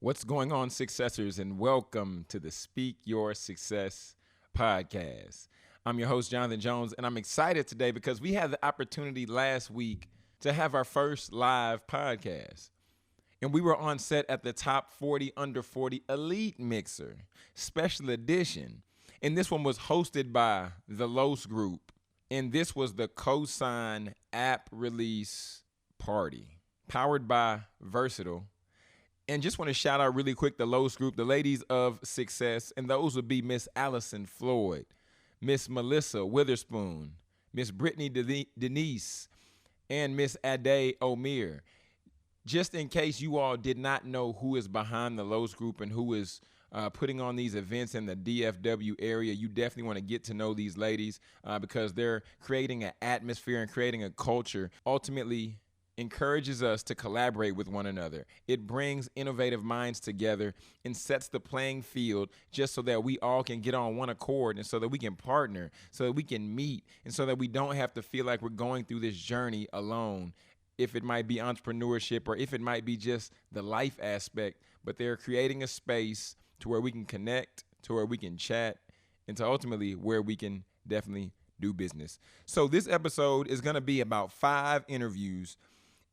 What's going on, successors, and welcome to the Speak Your Success podcast. I'm your host, Jonathan Jones, and I'm excited today because we had the opportunity last week to have our first live podcast. And we were on set at the Top 40 Under 40 Elite Mixer Special Edition. And this one was hosted by the Los Group. And this was the Cosign app release party, powered by Versatile. And just want to shout out really quick the Los Group, the ladies of success, and those would be Miss Allison Floyd, Miss Melissa Witherspoon, Miss Brittany Denise, and Miss Ade Omere. Just in case you all did not know who is behind the Los Group and who is putting on these events in the DFW area, you definitely want to get to know these ladies because they're creating an atmosphere and creating a culture. Ultimately, encourages us to collaborate with one another. It brings innovative minds together and sets the playing field just so that we all can get on one accord and so that we can partner, so that we can meet, and so that we don't have to feel like we're going through this journey alone. If it might be entrepreneurship or if it might be just the life aspect, but they're creating a space to where we can connect, to where we can chat, and to ultimately where we can definitely do business. So this episode is going to be about 5 interviews.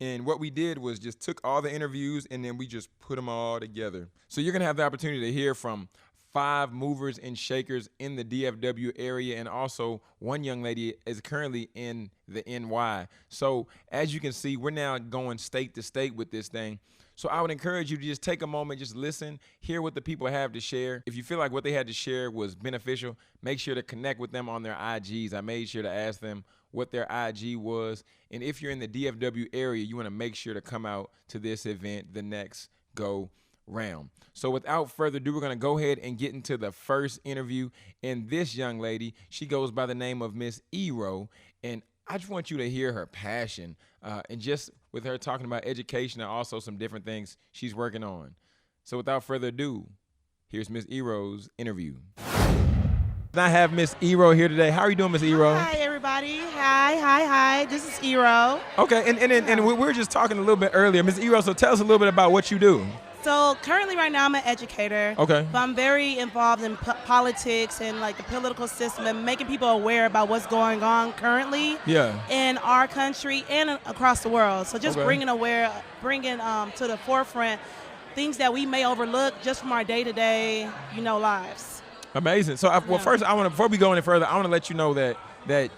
And what we did was just took all the interviews and then we just put them all together. So you're going to have the opportunity to hear from 5 movers and shakers in the DFW area, and also one young lady is currently in the NY. So as you can see, we're now going state to state with this thing. So I would encourage you to just take a moment, just listen, hear what the people have to share. If you feel like what they had to share was beneficial, make sure to connect with them on their IGs. I made sure to ask them what their IG was. And if you're in the DFW area, you want to make sure to come out to this event the next go round. So without further ado, we're going to go ahead and get into the first interview. And this young lady, she goes by the name of Miss Ero. And I just want you to hear her passion and just with her talking about education and also some different things she's working on. So without further ado, here's Miss Ero's interview. I have Miss Ero here today. How are you doing, Miss Ero? Hi, everybody. Hi. This is Ero. Okay, and we were just talking a little bit earlier. Miss Ero, so tell us a little bit about what you do. So currently right now I'm an educator. Okay. But I'm very involved in politics and like the political system and making people aware about what's going on currently in our country and across the world. So just bringing to the forefront things that we may overlook just from our day-to-day, lives. Amazing. So, first, before we go any further, I want to let you know that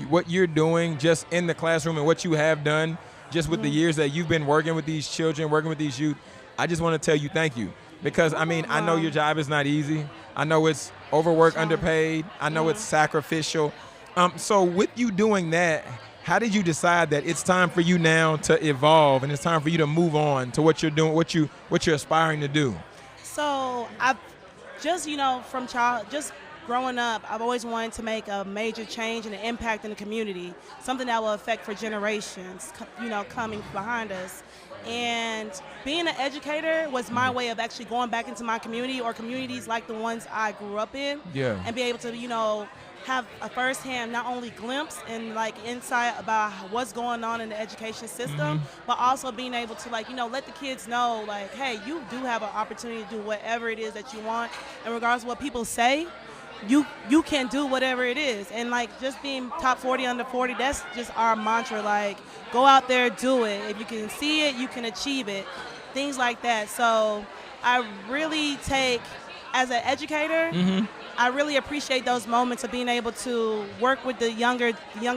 what you're doing just in the classroom and what you have done just with the years that you've been working with these children, working with these youth, I just want to tell you thank you. Because, I know your job is not easy. I know it's overworked, underpaid. I know it's sacrificial. So with you doing that, how did you decide that it's time for you now to evolve and it's time for you to move on to what you're doing, what you're aspiring to do? So I've just, just growing up, I've always wanted to make a major change and an impact in the community, something that will affect for generations, coming behind us. And being an educator was my way of actually going back into my community or communities like the ones I grew up in and be able to, have a firsthand not only glimpse and insight about what's going on in the education system, but also being able to let the kids know hey, you do have an opportunity to do whatever it is that you want, and regardless of what people say, you can do whatever it is. And just being top 40 under 40, that's just our mantra. Go out there, do it. If you can see it, you can achieve it. Things like that. So I really take, as an educator, I really appreciate those moments of being able to work with the younger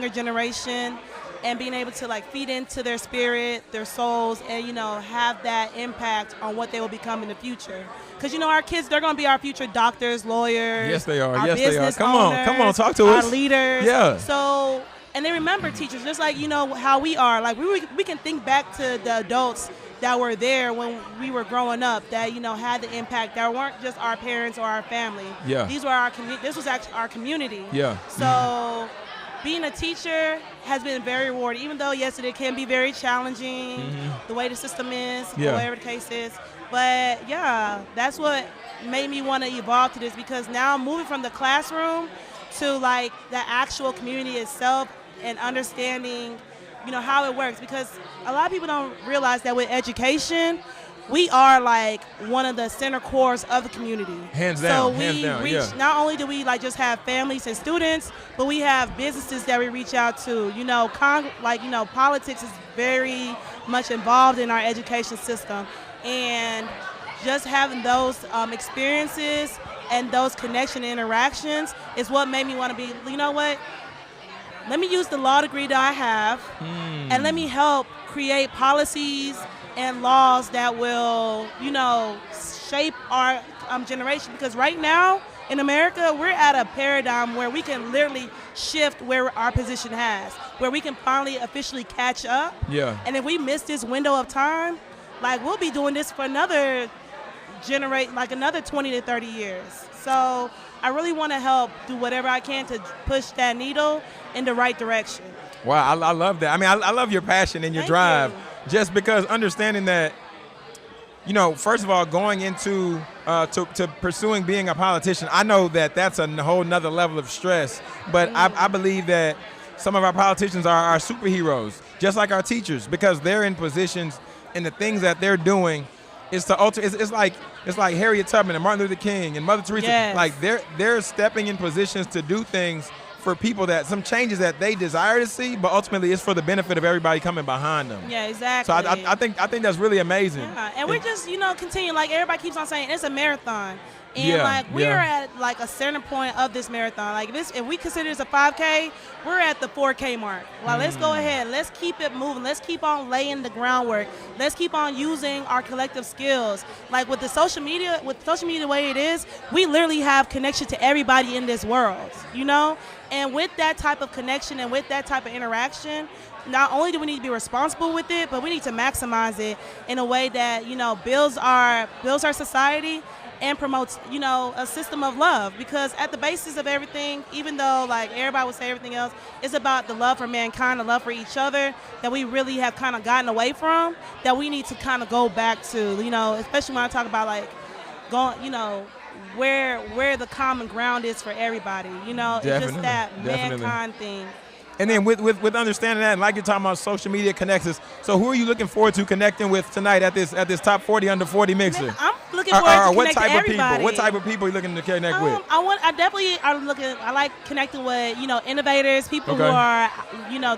generation and being able to feed into their spirit, their souls, and have that impact on what they will become in the future. Because our kids, they're going to be our future doctors, lawyers. Yes, they are. Yes, they are. Come on, talk to us. Our leaders. Yeah. So, and they remember teachers, just like how we are. We can think back to the adults that were there when we were growing up that had the impact, that weren't just our parents or our family. Yeah. These were this was actually our community. Yeah. So being a teacher has been very rewarding, even though yes, it can be very challenging the way the system is, whatever the case is. But yeah, that's what made me want to evolve to this, because now moving from the classroom to the actual community itself and understanding how it works, because a lot of people don't realize that with education, we are like one of the center cores of the community. Hands down, so hands down, reach, yeah. not only do we like just have families and students, but we have businesses that we reach out to. Politics is very much involved in our education system, and just having those experiences and those connection interactions is what made me want to be, you know what? Let me use the law degree that I have, and let me help create policies and laws that will, shape our generation. Because right now in America, we're at a paradigm where we can literally shift where our position has, where we can finally officially catch up. Yeah. And if we miss this window of time, like we'll be doing this for another 20 to 30 years. So I really want to help do whatever I can to push that needle in the right direction. Wow, I love that. I mean, I love your passion and your drive. Just because understanding that, first of all, going into to pursuing being a politician, I know that that's a whole nother level of stress. But I believe that some of our politicians are superheroes, just like our teachers, because they're in positions and the things that they're doing is to alter. It's like Harriet Tubman and Martin Luther King and Mother Teresa. Yes. Like they're stepping in positions to do things for people, that some changes that they desire to see, but ultimately it's for the benefit of everybody coming behind them. Yeah, exactly. So I think that's really amazing. Yeah, and we're just continue, like everybody keeps on saying, it's a marathon. And we are at like a center point of this marathon. Like if we consider this a 5K, we're at the 4K mark. Like let's go ahead, let's keep it moving. Let's keep on laying the groundwork. Let's keep on using our collective skills. Like with social media the way it is, we literally have connection to everybody in this world, And with that type of connection and with that type of interaction, not only do we need to be responsible with it, but we need to maximize it in a way that, builds our society and promotes, a system of love. Because at the basis of everything, even though like everybody would say everything else, it's about the love for mankind, the love for each other that we really have kind of gotten away from, that we need to kind of go back to, especially when I talk about like going, where the common ground is for everybody. It's just that mankind thing. And then with understanding that, and like you're talking about, social media connects us. So who are you looking forward to connecting with tonight at this top 40 under 40 mixer? I'm looking forward to what connect type to everybody. of people? What type of people are you looking to connect with? I like connecting with, innovators, people who are,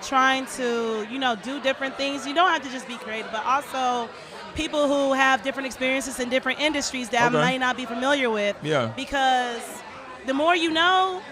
trying to, do different things. You don't have to just be creative, but also people who have different experiences in different industries that I might not be familiar with. Yeah. Because the more you know,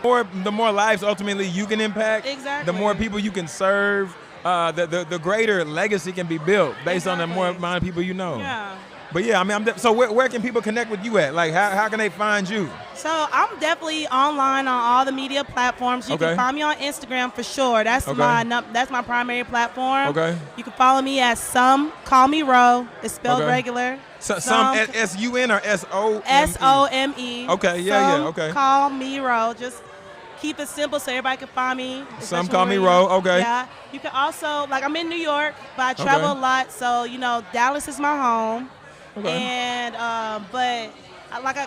the more lives ultimately you can impact. Exactly. The more people you can serve, the greater legacy can be built based on the more amount of people you know. Yeah. But yeah, I mean, so where can people connect with you at? Like, how can they find you? So I'm definitely online on all the media platforms. You can find me on Instagram for sure. That's my primary platform. Okay. You can follow me at Some Call Me Ro. It's spelled regular. Some S-U-N or S-O-M-E? S-O-M-E. Okay, yeah, okay. Call Me Ro. Just keep it simple so everybody can find me. Some Call Me Ro, okay. Yeah. You can also, like, I'm in New York, but I travel a lot. So, Dallas is my home. Okay. And, but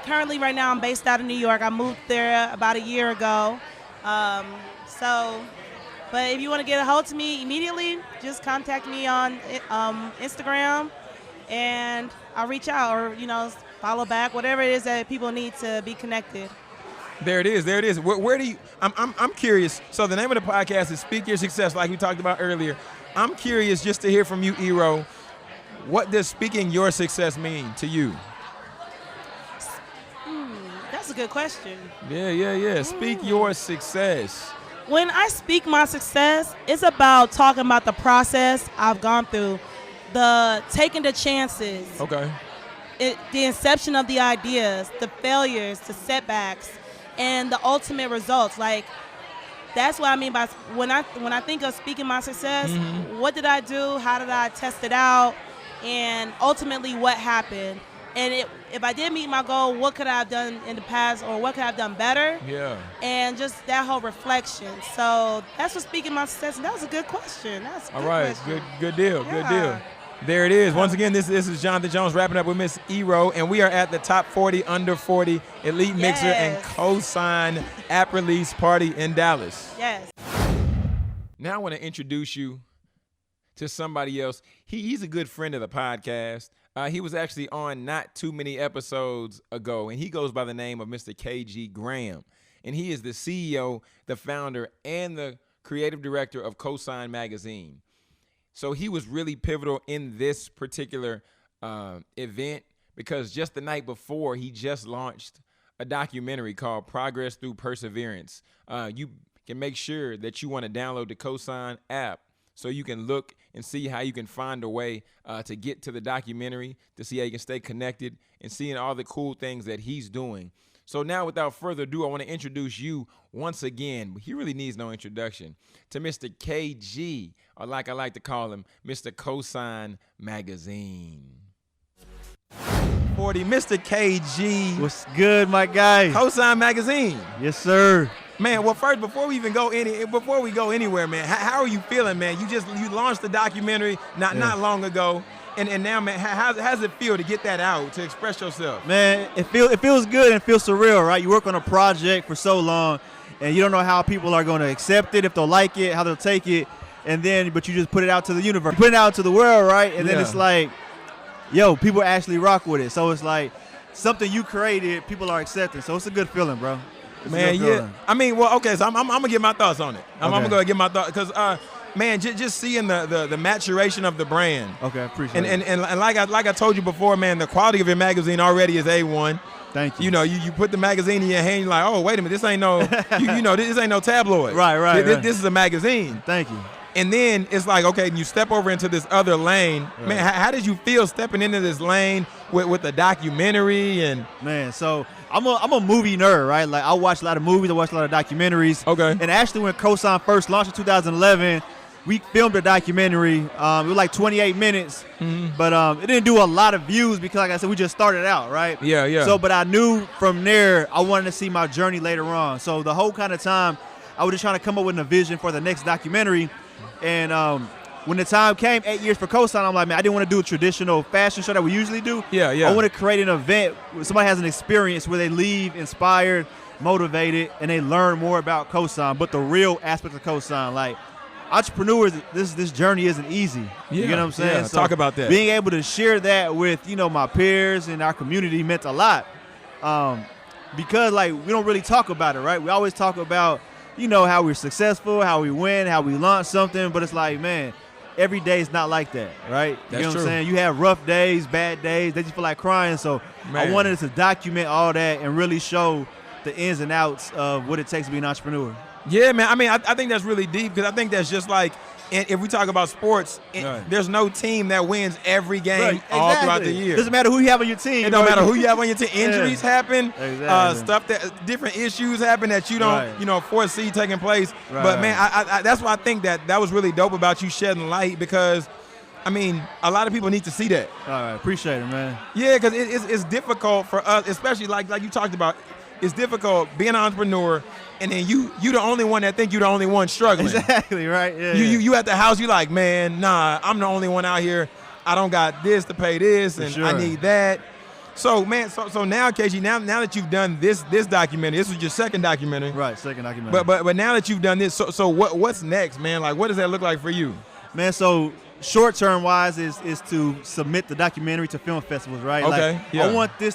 currently right now I'm based out of New York. I moved there about a year ago. But if you want to get a hold of me immediately, just contact me on Instagram and I'll reach out or, follow back, whatever it is that people need to be connected. There it is. Where do you, I'm curious. So the name of the podcast is Speak Your Success, like we talked about earlier. I'm curious just to hear from you, Ero. What does speaking your success mean to you? That's a good question. Yeah. Speak your success. When I speak my success, it's about talking about the process I've gone through, the taking the chances. Okay. The inception of the ideas, the failures, the setbacks, and the ultimate results. Like, that's what I mean by when I think of speaking my success, what did I do? How did I test it out? And ultimately what happened? And if I did meet my goal, what could I have done in the past or what could I have done better? Yeah. And just that whole reflection. So that's what speaking my success. And that was a good question. That's a good question. Good deal. There it is. Once again, this is Jonathan Jones wrapping up with Miss Ero, and we are at the top 40 under 40 Elite Mixer and co-sign app release party in Dallas. Yes. Now I want to introduce you to somebody else. He's a good friend of the podcast. He was actually on not too many episodes ago, and he goes by the name of Mr. KG Graham. And he is the CEO, the founder, and the creative director of Cosign Magazine. So he was really pivotal in this particular event because just the night before, he just launched a documentary called Progress Through Perseverance. You can make sure that you want to download the Cosign app so you can look and see how you can find a way to get to the documentary, to see how you can stay connected and seeing all the cool things that he's doing. So now, without further ado, I want to introduce you once again. He really needs no introduction to Mr. KG, or like I like to call him, Mr. Cosign Magazine. 40, Mr. KG. What's good, my guy? Cosign Magazine. Yes, sir. Man, well, first, before we go anywhere, man, how are you feeling, man? You launched the documentary not long ago, and now, man, how does it feel to get that out, to express yourself? Man, it feels good and feels surreal, right? You work on a project for so long, and you don't know how people are going to accept it, if they'll like it, how they'll take it, but you just put it out to the universe, you put it out to the world, right? And then it's like, yo, people actually rock with it. So it's like something you created, people are accepting. So it's a good feeling, bro. Man, yeah. I mean, well, okay, so I'm going to get my thoughts on it. I'm going to get my thoughts because, man, just seeing the maturation of the brand. Okay, I appreciate it. And like I told you before, man, the quality of your magazine already is A1. Thank you. You know, you put the magazine in your hand, you're like, oh, wait a minute, this ain't no, this ain't no tabloid. Right. This is a magazine. Thank you. And then it's like, okay, you step over into this other lane. Right. Man, how did you feel stepping into this lane with the documentary? And man, so I'm a movie nerd, right? Like I watch a lot of movies, I watch a lot of documentaries. Okay. And actually when Cosign first launched in 2011, we filmed a documentary. It was like 28 minutes, but it didn't do a lot of views because, like I said, we just started out, right? Yeah. So, but I knew from there I wanted to see my journey later on. So the whole kind of time, I was just trying to come up with a vision for the next documentary. And when the time came, 8 years for Cosign, I'm like, man, I didn't want to do a traditional fashion show that we usually do. Yeah. I want to create an event where somebody has an experience where they leave inspired, motivated, and they learn more about Cosign. But the real aspect of Cosign, like entrepreneurs, this journey isn't easy. You know what I'm saying? Yeah, so talk about that. Being able to share that with, my peers and our community meant a lot. Because like we don't really talk about it, right? We always talk about how we're successful, how we win, how we launch something, but it's like, man, every day is not like that, right? That's what true. I'm saying? You have rough days, bad days, they just feel like crying. So man, I wanted to document all that and really show the ins and outs of what it takes to be an entrepreneur. Yeah, man. I mean, I think that's really deep because I think that's just like, if we talk about sports, there's no team that wins every game all throughout the year. Doesn't matter who you have on your team. It don't matter who you have on your team. Injuries happen. Exactly. Stuff different issues happen that you don't, foresee taking place. Right. But man, I that's why I think that was really dope about you shedding light because, I mean, a lot of people need to see that. All right, appreciate it, man. Yeah, because it's difficult for us, especially like you talked about. It's difficult being an entrepreneur, and then you the only one that think you the only one struggling. Exactly, right? Yeah. You at the house, you like, man, nah, I'm the only one out here. I don't got this to pay this, and I need that. So, man, so now, KG, now that you've done this documentary, this was your second documentary. Right, second documentary. But now that you've done this, so what's next, man? Like, what does that look like for you? Man, so short-term wise is to submit the documentary to film festivals, right? Okay, I want this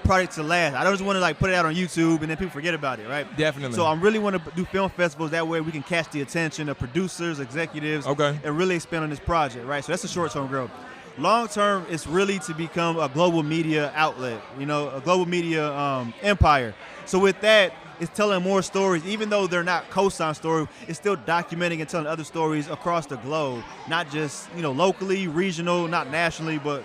project to last. I don't just want to put it out on YouTube and then people forget about it, right? Definitely. So I really want to do film festivals. That way we can catch the attention of producers, executives, and really expand on this project, right? So that's the short-term growth. Long-term, it's really to become a global media outlet, a global media empire. So with that, it's telling more stories, even though they're not Cosign stories. It's still documenting and telling other stories across the globe, not just locally, regional, not nationally, but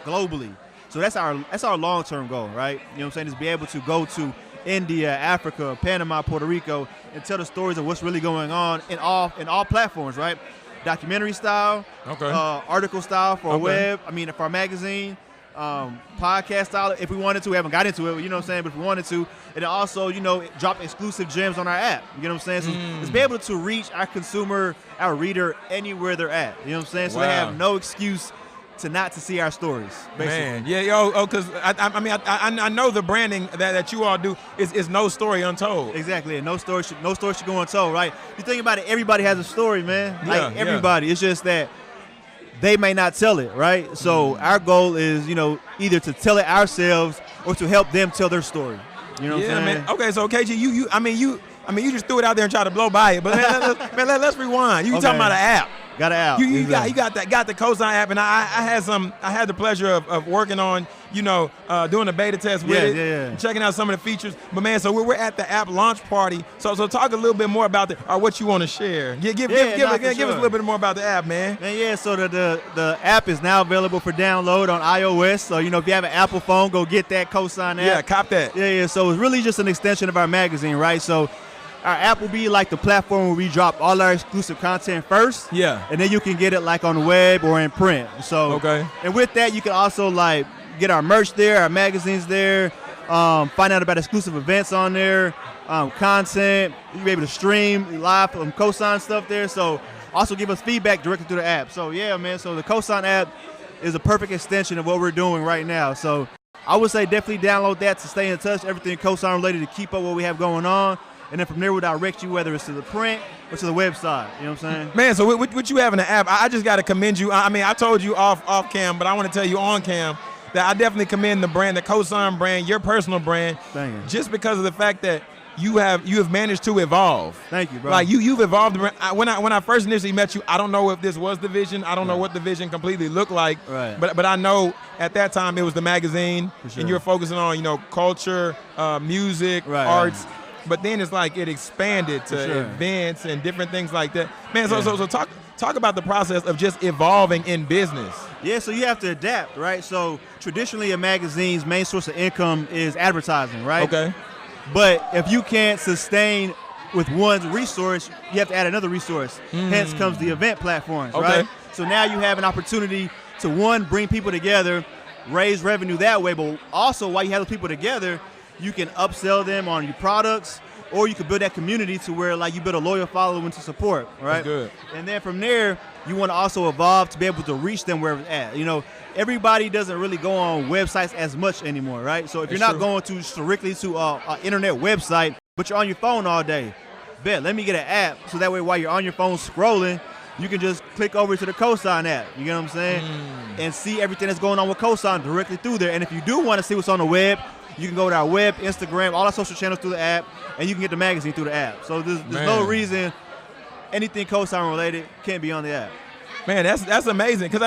globally. So that's our long-term goal, right? You know what I'm saying? Is be able to go to India, Africa, Panama, Puerto Rico, and tell the stories of what's really going on in all platforms, right? Documentary style, article style for a web. I mean, for our magazine. Podcast style if we wanted to. We haven't got into it, you know what I'm saying, but if we wanted to. And then also, drop exclusive gems on our app. You know what I'm saying? So it's be able to reach our consumer, our reader, anywhere they're at. You know what I'm saying? So they have no excuse to see our stories, basically. Man, because I know the branding that you all do is no story untold. Exactly, and no story should go untold, right? You think about it, everybody has a story, man. Everybody. It's just that they may not tell it, right? So our goal is, either to tell it ourselves or to help them tell their story. You know what I'm saying? Man. Okay, so KG, you just threw it out there and tried to blow by it, but let's rewind. You talking about an app? Got an app. You got the Cosign app, and I had the pleasure of working on doing a beta test with it, and checking out some of the features. But man, so we're at the app launch party. So talk a little bit more about what you want to share. Give us a little bit more about the app, man. So the app is now available for download on iOS. So if you have an Apple phone, go get that Cosign app. Yeah, cop that. Yeah. So it's really just an extension of our magazine, right? So our app will be like the platform where we drop all our exclusive content first. Yeah. And then you can get it like on the web or in print. So okay. And with that, you can also like get our merch there, our magazines there, find out about exclusive events on there, content. You'll be able to stream live from Cosign stuff there. So also give us feedback directly through the app. So yeah, man. So the Cosign app is a perfect extension of what we're doing right now. So I would say definitely download that to stay in touch. Everything Cosign related to keep up what we have going on. And then from there, we'll direct you whether it's to the print or to the website. You know what I'm saying? Man, so what you have in the app, I just got to commend you. I told you off cam, but I want to tell you on cam that I definitely commend the brand, the Cosign brand, your personal brand, just because of the fact that you have managed to evolve. Thank you, bro. Like you've evolved. When I first initially met you, I don't know if this was the vision. I don't know what the vision completely looked like. Right. But I know at that time it was the magazine, and you were focusing on culture, music, arts. Right. But then it's like it expanded to events and different things like that. Man, so talk about the process of just evolving in business. Yeah, so you have to adapt, right? So traditionally a magazine's main source of income is advertising, right? Okay. But if you can't sustain with one resource, you have to add another resource. Hence comes the event platforms, right? So now you have an opportunity to, one, bring people together, raise revenue that way, but also while you have those people together, you can upsell them on your products, or you can build that community to where like you build a loyal following to support, right? That's good. And then from there, you want to also evolve to be able to reach them wherever it's at. Everybody doesn't really go on websites as much anymore, right? So if you're not going to strictly to an internet website, but you're on your phone all day, let me get an app so that way while you're on your phone scrolling, you can just click over to the Cosign app, you get what I'm saying? And see everything that's going on with Cosign directly through there. And if you do want to see what's on the web, you can go to our web, Instagram, all our social channels through the app, and you can get the magazine through the app. So there's no reason anything Cosign related can't be on the app. Man, that's amazing. Because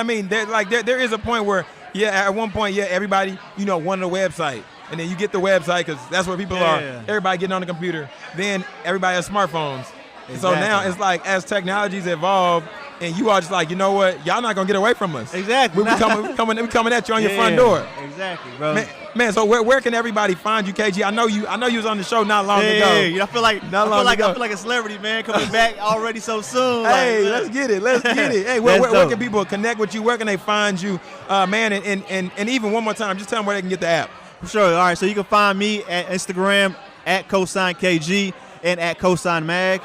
there is a point where at one point everybody wanted a website, and then you get the website because that's where people are. Everybody getting on the computer. Then everybody has smartphones. Exactly. So now it's like as technologies evolve, and you are just like, you know what, y'all not gonna get away from us. Exactly. We coming at you on your front door. Exactly, bro. Man, so where can everybody find you, KG? I know you was on the show not long ago. Yeah, I feel like a celebrity, man, coming back already so soon. Hey, let's get it. Hey, where can people connect with you? Where can they find you, man? And even one more time, just tell them where they can get the app. For sure. All right, so you can find me at Instagram at CosignKG and at CosignMag.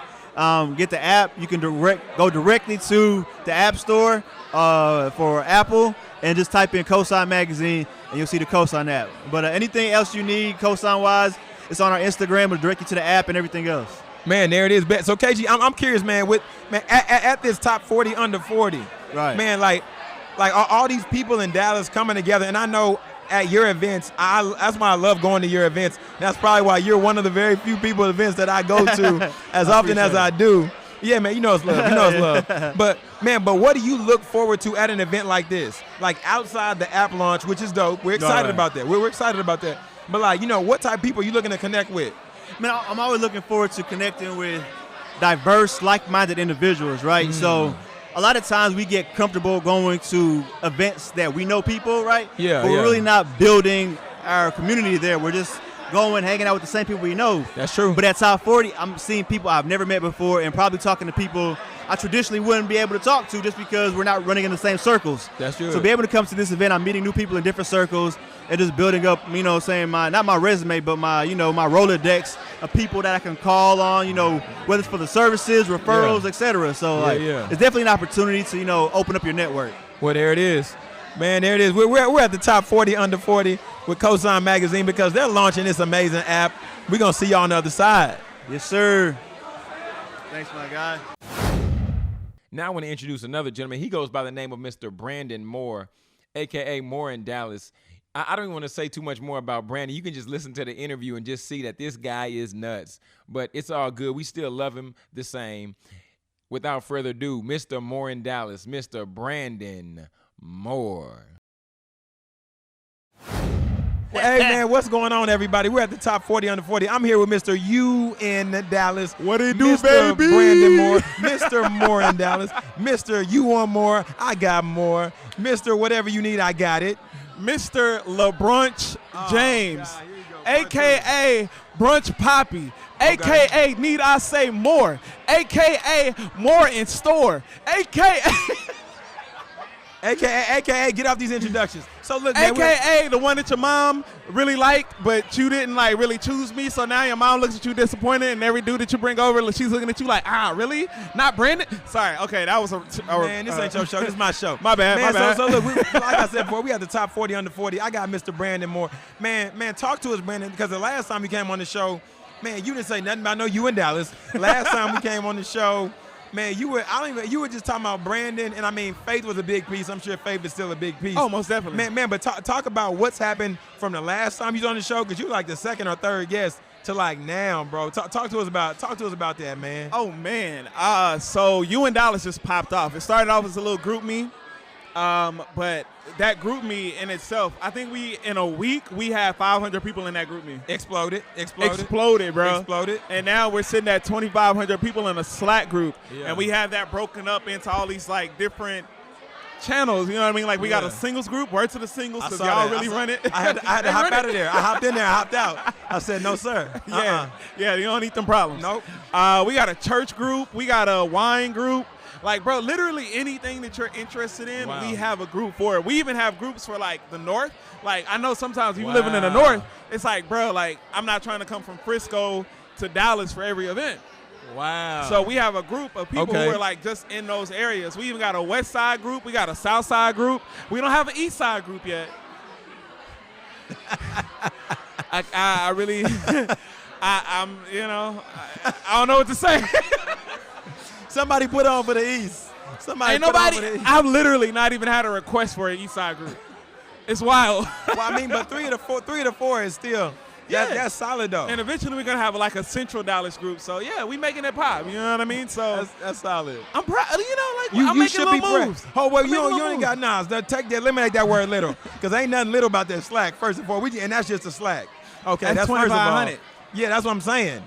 Get the app. You can go directly to the App Store for Apple and just type in Cosign Magazine and you'll see the Cosign app. But anything else you need Cosign-wise, it's on our Instagram. It'll direct you to the app and everything else. Man, there it is. So KG, I'm curious, man. At this top 40 under 40, right? Man, like all these people in Dallas coming together, and I know at your events, that's why I love going to your events. That's probably why you're one of the very few people at events that I go to as often as I do. Yeah, man, it's love. But what do you look forward to at an event like this? Like outside the app launch, which is dope. We're excited about that. We're excited about that. But what type of people are you looking to connect with? Man, I'm always looking forward to connecting with diverse, like-minded individuals, right? So a lot of times we get comfortable going to events that we know people, right? Yeah. But we're really not building our community there. We're just going, hanging out with the same people we know. That's true. But at Top 40, I'm seeing people I've never met before and probably talking to people I traditionally wouldn't be able to talk to just because we're not running in the same circles. That's true. So be able to come to this event, I'm meeting new people in different circles and just building up, saying not my resume, but my Rolodex of people that I can call on, whether it's for the services, referrals, etc. So it's definitely an opportunity to, open up your network. Well, there it is. Man, there it is. We're at the top 40 under 40 with Cosign Magazine because they're launching this amazing app. We're going to see y'all on the other side. Yes, sir. Thanks, my guy. Now I want to introduce another gentleman. He goes by the name of Mr. Brandon Moore, a.k.a. Moore in Dallas. I don't even want to say too much more about Brandon. You can just listen to the interview and just see that this guy is nuts. But it's all good. We still love him the same. Without further ado, Mr. Moore in Dallas, Mr. Brandon Moore. Hey, man, what's going on, everybody? We're at the top 40 under 40. I'm here with Mr. U in Dallas. What it do, Mr. baby? Brandon Moore, Mr. Moore in Dallas, Mr. You want more, I got more, Mr. Whatever you need, I got it. Mr. LeBrunch James, God, here you go. a.k.a. Brunch Poppy, a.k.a. Need I Say More, a.k.a. More in Store, a.k.a. AKA, get off these introductions. So look, man, a.k.a. the one that your mom really liked, but you didn't like really choose me. So now your mom looks at you disappointed, and every dude that you bring over, she's looking at you like, really? Not Brandon? Sorry, okay, that was a man, this ain't your show. This is my show. My bad, man, my bad. So look, like I said before, we had the top 40 under 40. I got Mr. Brandon Moore. Man, talk to us, Brandon, because the last time you came on the show, man, you didn't say nothing about you in Dallas. Last time we came on the show, man, you were just talking about Brandon, and I mean, Faith was a big piece. I'm sure Faith is still a big piece. Oh, most definitely. Man, but talk about what's happened from the last time you was on the show, because you were like the second or third guest to like now, bro. Talk to us about that, man. Oh man, so you and Dallas just popped off. It started off as a little group me, but that group me in itself, I think in a week we had 500 people in that group me. Exploded, bro. Exploded. And now we're sitting at 2,500 people in a Slack group, yeah. And we have that broken up into all these like different channels. You know what I mean? Like we got a singles group. Word to the singles, because y'all really run it. I had to hop out of there. I hopped in there. I hopped out. I said, no, sir. Yeah, you don't need them problems. Nope. We got a church group. We got a wine group. Like, bro, literally anything that you're interested in, wow. We have a group for it. We even have groups for, like, the North. Like, I know sometimes if you're living in the North, it's like, bro, like, I'm not trying to come from Frisco to Dallas for every event. Wow. So we have a group of people who are, like, just in those areas. We even got a West Side group. We got a South Side group. We don't have an East Side group yet. I really, I'm, I don't know what to say. Somebody put on for the East. I've literally not even had a request for an East Side group. It's wild. Well, I mean, but three of the four is still, that's solid though. And eventually we're gonna have like a Central Dallas group. So yeah, we making it pop. You know what I mean? So that's solid. I'm proud. I'm you making should be little moves. Oh well, you ain't got nas. Eliminate that word little, because ain't nothing little about that Slack. First and foremost, and that's just a Slack. Okay, that's first of all. Yeah, that's what I'm saying.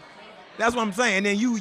And then you.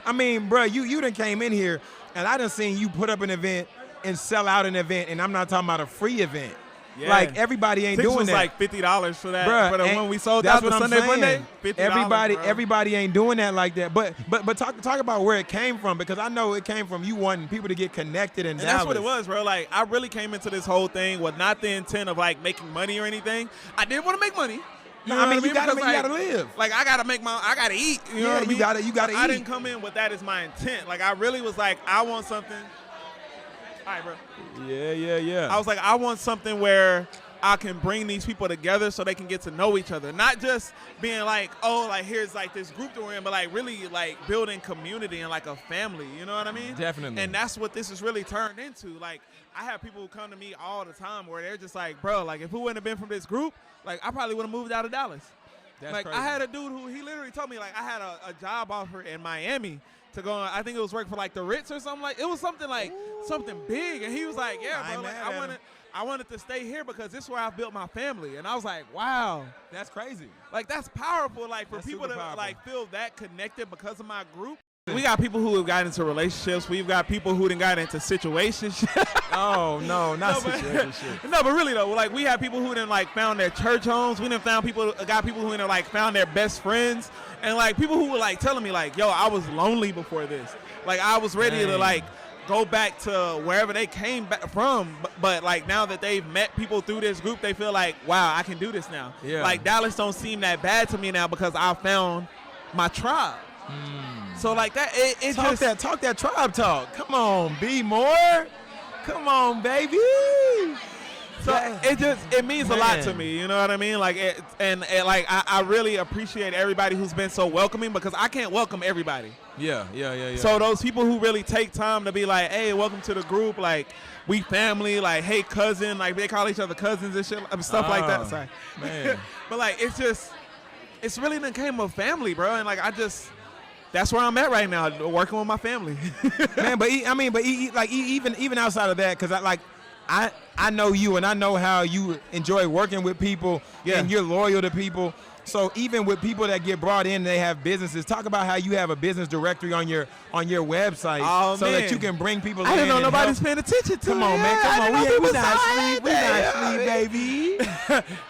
I mean, bro, you done came in here, and I done seen you put up an event and sell out an event, and I'm not talking about a free event. Yeah. Like, everybody ain't doing was that. Like $50 for that. Bruh, for the one we sold that's out what the I'm Sunday saying. Monday. Everybody ain't doing that like that. But talk about where it came from, because I know it came from you wanting people to get connected in Dallas. That's what it was, bro. Like, I really came into this whole thing with not the intent of like making money or anything. I did want to make money. You gotta live. Like, I gotta eat. You know what I mean? You gotta eat. I didn't come in with that as my intent. Like, I really was like, I want something. All right, bro. Yeah. I was like, I want something where I can bring these people together so they can get to know each other. Not just being like, oh, like here's like this group that we're in, but like really like building community and like a family. You know what I mean? Definitely. And that's what this is really turned into. Like, I have people who come to me all the time where they're just like, bro, like if we wouldn't have been from this group, like I probably would have moved out of Dallas. That's like crazy. I had a dude who he literally told me like I had a job offer in Miami to go on. I think it was working for like the Ritz or something like. It was something like something big, and he was like, yeah, bro, like I wanted to stay here because this is where I built my family. And I was like, wow, that's crazy. Like that's powerful. Like for that's people to powerful. like feel that connected because of my group. We got people who have got into relationships. We've got people who done got into situations. Oh no, not situations. No, but really though, like we have people who done like found their church homes. We done got people who done like found their best friends, and like people who were like telling me like, yo, I was lonely before this. Like I was ready to like go back to wherever they came back from, but like now that they've met people through this group, they feel like, wow, I can do this now. Yeah. Like Dallas don't seem that bad to me now because I found my tribe. So like that, it talk that tribe talk. Come on, be more. Come on, baby. So it means a lot to me, you know what I mean? Like, like I really appreciate everybody who's been so welcoming, because I can't welcome everybody. Yeah. So those people who really take time to be like, hey, welcome to the group, like, we family, like, hey, cousin, like, they call each other cousins and shit, stuff like that. Sorry, man. But like, it's really became a family, bro, and like, that's where I'm at right now, working with my family. Man, but even outside of that, because I know you, and I know how you enjoy working with people, and you're loyal to people. So even with people that get brought in, they have businesses. Talk about how you have a business directory on your website, that you can bring people in. I didn't know nobody's paying attention to. Come on, man. Come on. We not sleep, baby.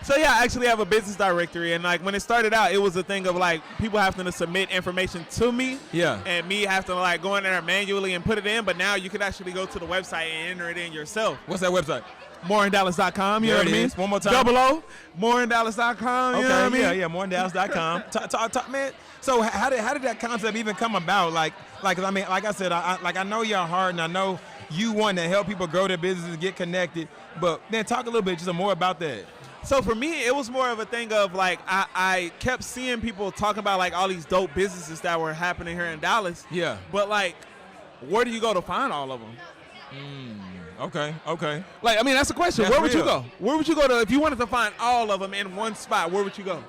So yeah, I actually have a business directory, and like when it started out, it was a thing of like people having to submit information to me. Yeah. And me have to like go in there manually and put it in. But now you can actually go to the website and enter it in yourself. What's that website? MoreInDallas.com, you know what I mean? One more time. 00, MoreInDallas.com, you know what I mean? Yeah, MoreInDallas.com. Talk, man. So how did that concept even come about? Like I mean, like I said, I know your heart, and I know you want to help people grow their businesses, get connected. But then talk a little bit just more about that. So for me, it was more of a thing of like I kept seeing people talking about like all these dope businesses that were happening here in Dallas. Yeah. But like, where do you go to find all of them? Okay. Like, I mean, that's the question. That's where would real. you go? Where would you go to if you wanted to find all of them in one spot? Where would you go?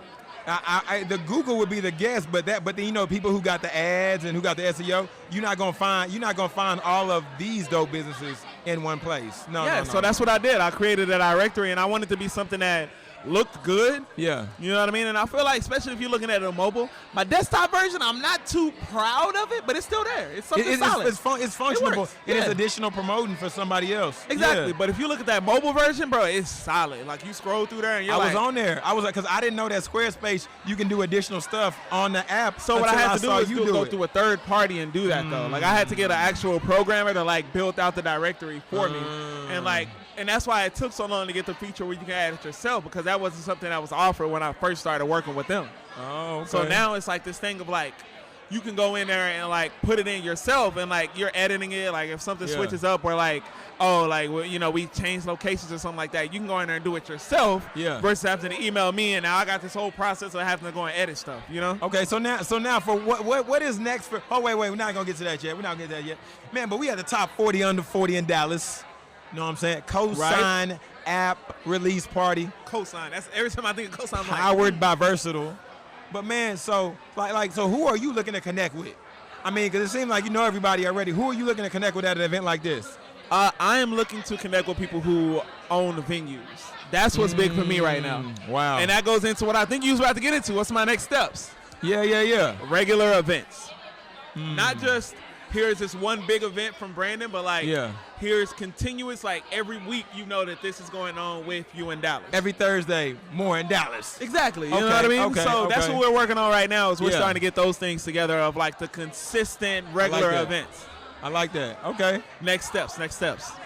The Google would be the guess, but then you know, people who got the ads and who got the SEO, you're not gonna find all of these dope businesses in one place. No. So that's what I did. I created a directory, and I wanted to be something that looked good. Yeah. You know what I mean? And I feel like, especially if you're looking at it on mobile, my desktop version, I'm not too proud of it, but it's still there. It's something solid. It's functionable. It is additional promoting for somebody else. Exactly. Yeah. But if you look at that mobile version, bro, it's solid. Like, you scroll through there and you're I was on there. I was like, because I didn't know that Squarespace, you can do additional stuff on the app. So what I had to do is go through a third party and do that, though. Like, I had to get an actual programmer to, like, build out the directory for me. And that's why it took so long to get the feature where you can add it yourself, because that wasn't something that was offered when I first started working with them. Oh, okay. So now it's like this thing of like, you can go in there and like put it in yourself, and like you're editing it. Like if something switches up, or like, we changed locations or something like that, you can go in there and do it yourself. Yeah. Versus having to email me, and now I got this whole process of having to go and edit stuff. You know. Okay, so now for what is next for? Oh wait, we're not gonna get to that yet. We're not gonna get to that yet, man. But we had the top 40 under 40 in Dallas. You know what I'm saying? Cosign app release party. Cosign. That's every time I think of Cosign. Powered by Versatile. But man, so so who are you looking to connect with? I mean, because it seems like you know everybody already. Who are you looking to connect with at an event like this? I am looking to connect with people who own venues. That's what's big for me right now. Wow. And that goes into what I think you was about to get into. What's my next steps? Yeah. Regular events. Not just here's this one big event from Brandon, but like here's continuous, like every week you know that this is going on with you in Dallas. Every Thursday, more in Dallas. Exactly. You know what I mean? Okay, so that's what we're working on right now, is we're starting to get those things together of like the consistent regular events. I like that. Okay. Next steps.